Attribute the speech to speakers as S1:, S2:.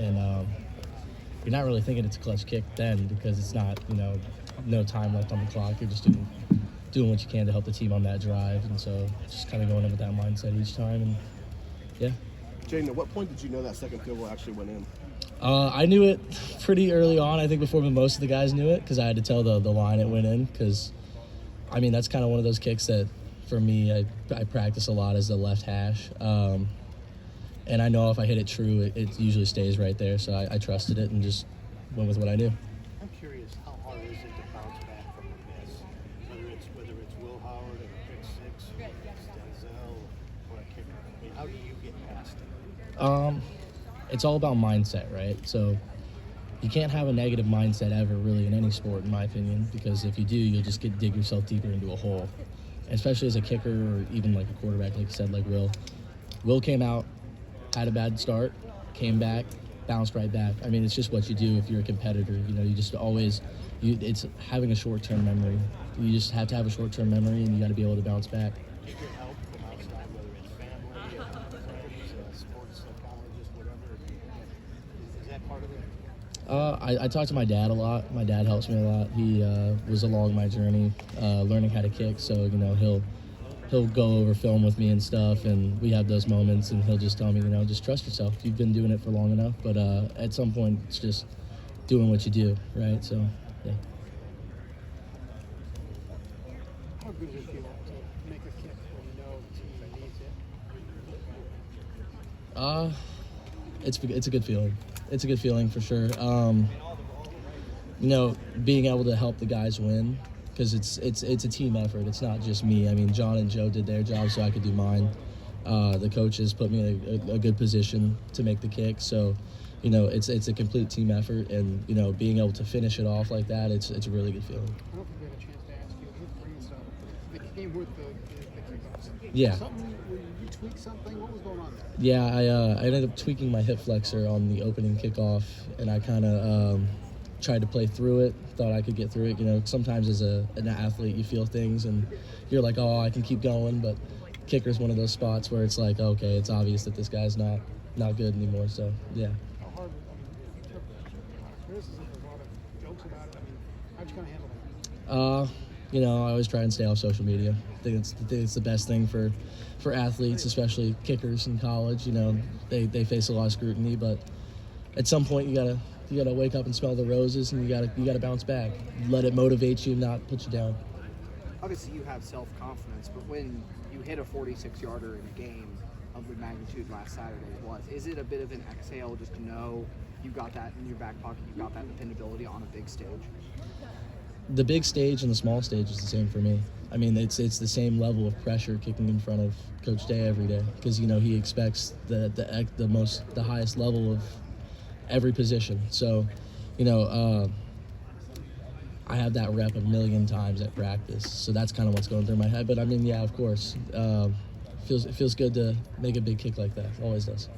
S1: and you're not really thinking it's a clutch kick then because it's not, no time left on the clock. You're just doing what you can to help the team on that drive, and so just kind of going in with that mindset each time, and yeah.
S2: Jayden, at what point did you know that second field goal actually went in?
S1: I knew it pretty early on, I think before most of the guys knew it, because I had to tell the line it went in, because, that's kind of one of those kicks that, for me, I practice a lot as the left hash, and I know if I hit it true, it usually stays right there, so I trusted it and just went with what I knew.
S3: I'm curious, how hard is it to bounce back from a miss? Whether it's Will Howard or a pick six, or it's Denzel or a kicker. I mean, how do you get past it?
S1: It's all about mindset, right? So you can't have a negative mindset ever, really, in any sport, in my opinion, because if you do, you'll just dig yourself deeper into a hole. Especially as a kicker or even like a quarterback, like you said, like Will. Will came out, had a bad start, came back, bounced right back. It's just what you do if you're a competitor. You just always, it's having a short-term memory. You just have to have a short-term memory, and you got to be able to bounce back.
S3: Do you get help from outside, whether it's family, friends, sports psychologists, whatever? Is that part of it?
S1: I talk to my dad a lot. My dad helps me a lot. He was along my journey, learning how to kick. So he'll go over film with me and stuff, and we have those moments. And he'll just tell me, just trust yourself. You've been doing it for long enough. But at some point, it's just doing what you do, right? So yeah.
S3: How good does it feel to make a kick when you know the team needs it?
S1: It's a good feeling. It's a good feeling for sure. Being able to help the guys win, because it's a team effort. It's not just me. John and Joe did their job, so I could do mine. The coaches put me in a good position to make the kick. So, it's a complete team effort, and being able to finish it off like that, it's a really good feeling.
S3: I don't think we had a chance to ask you. You bring this up. The game with the kickoffs.
S1: Yeah.
S3: You tweak something? What was going on there?
S1: Yeah, I ended up tweaking my hip flexor on the opening kickoff, and I kind of tried to play through it, thought I could get through it. Sometimes as an athlete, you feel things, and you're like, oh, I can keep going, but kicker's one of those spots where it's like, okay, it's obvious that this guy's not good anymore, so, yeah.
S3: How hard, criticism, there's a lot of jokes about it. How'd you kind of handle that?
S1: I always try and stay off social media. I think it's the best thing for athletes, especially kickers in college. They face a lot of scrutiny, but at some point you gotta wake up and smell the roses, and you gotta bounce back. Let it motivate you, not put you down.
S4: Obviously, you have self-confidence, but when you hit a 46-yarder in a game of the magnitude last Saturday was, is it a bit of an exhale just to know you got that in your back pocket, you got that dependability on a big stage?
S1: The big stage and the small stage is the same for me. It's the same level of pressure kicking in front of Coach Day every day, because he expects the highest level of every position. So, I have that rep a million times at practice, so that's kind of what's going through my head. But yeah, of course, it feels good to make a big kick like that. Always does.